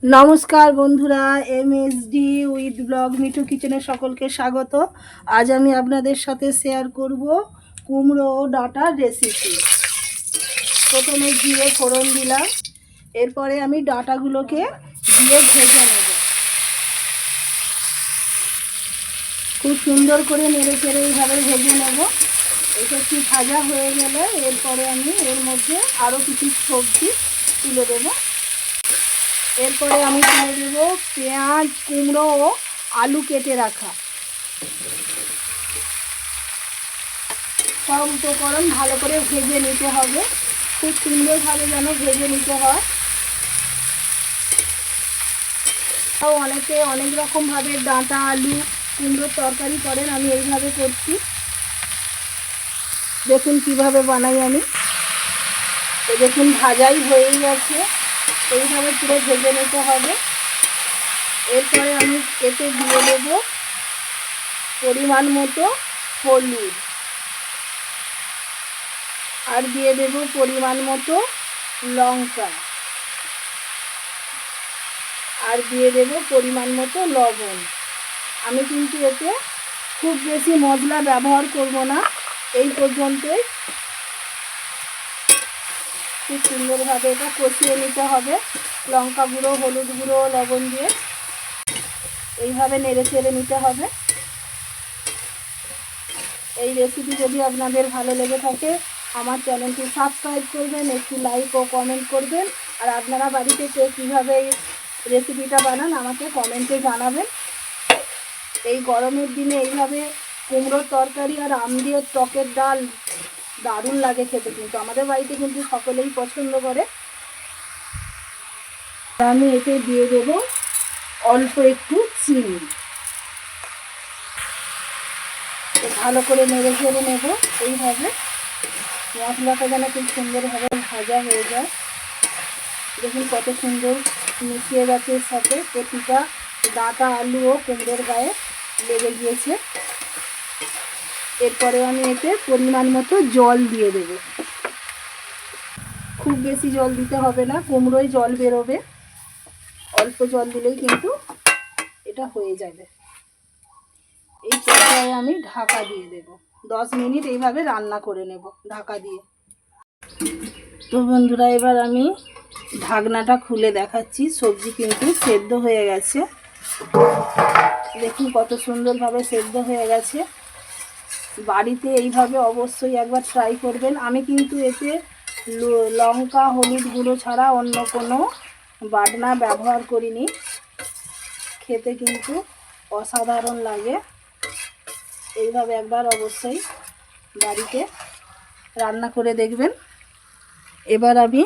নমস্কার বন্ধুরা, MSD with blog Mithu কিচেনে সকলকে স্বাগত। আজ আমি আপনাদের সাথে শেয়ার করব কুমড়ো ও ডাঁটার রেসিপি। প্রথমে জিরে ফোড়ন দিলাম, এরপরে আমি ডাঁটাগুলোকে দিয়ে ভেজে নেব। খুব সুন্দর করে নেড়ে চেড়ে এইভাবে ভেজে নেব। এটা একটু ভাজা হয়ে গেলে এরপরে আমি এর মধ্যে আরও কিছু সবজি তুলে দেবো। এরপরে আমি তুলে দেব পেঁয়াজ, কুমড়ো ও আলু কেটে রাখা। সব উপকরণ ভালো করে ভেজে নিতে হবে, খুব সুন্দরভাবে যেন ভেজে নিতে হয়। তাও অনেকে অনেক রকমভাবে ডাঁটা, আলু, কুমড়োর তরকারি করেন, আমি এইভাবে করছি। দেখুন কিভাবে বানাই আমি। তো দেখুন ভাজাই হয়েই গেছে, এইভাবে পুরো ভেজে নিতে হবে। এরপরে আমি এতে দিয়ে দেব পরিমাণ মতো হলুদ, আর দিয়ে দেব পরিমাণ মতো লঙ্কা, আর দিয়ে দেব পরিমাণ মতো লবণ। আমি কিন্তু এতে খুব বেশি মশলা ব্যবহার করব না, এই পর্যন্তই। খুব সুন্দরভাবে এটা কষিয়ে নিতে হবে লঙ্কা গুঁড়ো, হলুদ গুঁড়ো, লবণ দিয়ে এইভাবে নেড়ে চেড়ে নিতে হবে। এই রেসিপি যদি আপনাদের ভালো লেগে থাকে আমার চ্যানেলটি সাবস্ক্রাইব করবেন, একটু লাইক ও কমেন্ট করবেন। আর আপনারা বাড়িতে কে কীভাবে এই রেসিপিটা বানান আমাকে কমেন্টে জানাবেন। এই গরমের দিনে এইভাবে কুমড়োর তরকারি আর আম দিয়ে টকের ডাল দারুণ লাগে খেতে, কিন্তু আমাদের বাড়িতে কিন্তু সকলেই পছন্দ করে। আমি এতে দিয়ে দেব অল্প একটু চিনি। ভালো করে নেড়ে চেড়ে নেব এইভাবে। মশলাটা যেন খুব সুন্দরভাবে ভাজা হয়ে যায়। দেখুন কত সুন্দর মিশিয়ে গেছে এর সাথে, প্রতিটা ডাঁটা, আলু ও কুমড়োর গায়ে লেগে গিয়েছে। এরপরে আমি এতে পরিমাণ মতো জল দিয়ে দেব। খুব বেশি জল দিতে হবে না, কুমড়োয় জল বেরোবে। অল্প জল দিলেই কিন্তু এটা হয়ে যাবে। এই পর্যায়ে আমি ঢাকা দিয়ে দেব। 10 মিনিট এইভাবে রান্না করে নেব ঢাকা দিয়ে। তো বন্ধুরা, এবার আমি ঢাকনাটা খুলে দেখাচ্ছি। সবজি কিন্তু সেদ্ধ হয়ে গেছে, দেখুন কত সুন্দরভাবে সেদ্ধ হয়ে গেছে। বাড়িতে এইভাবে অবশ্যই একবার ট্রাই করবেন। আমি কিন্তু এতে লঙ্কা, হলুদ গুঁড়ো ছাড়া অন্য কোনো বাটনা ব্যবহার করিনি। খেতে কিন্তু অসাধারণ লাগে। এইভাবে একবার অবশ্যই বাড়িতে রান্না করে দেখবেন। এবার আমি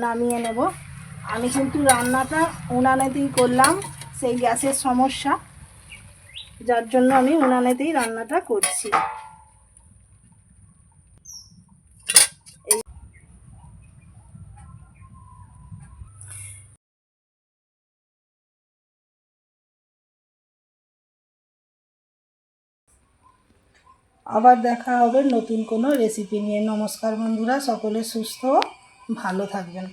নামিয়ে নেব। আমি কিন্তু রান্নাটা উনানেতেই করলাম, সেই গ্যাসের সমস্যা, যার জন্য আমি উনানেতেই রান্নাটা করছি। আবার দেখা হবে নতুন কোনো রেসিপি নিয়ে। নমস্কার বন্ধুরা, সকলে সুস্থ ভালো থাকবেন।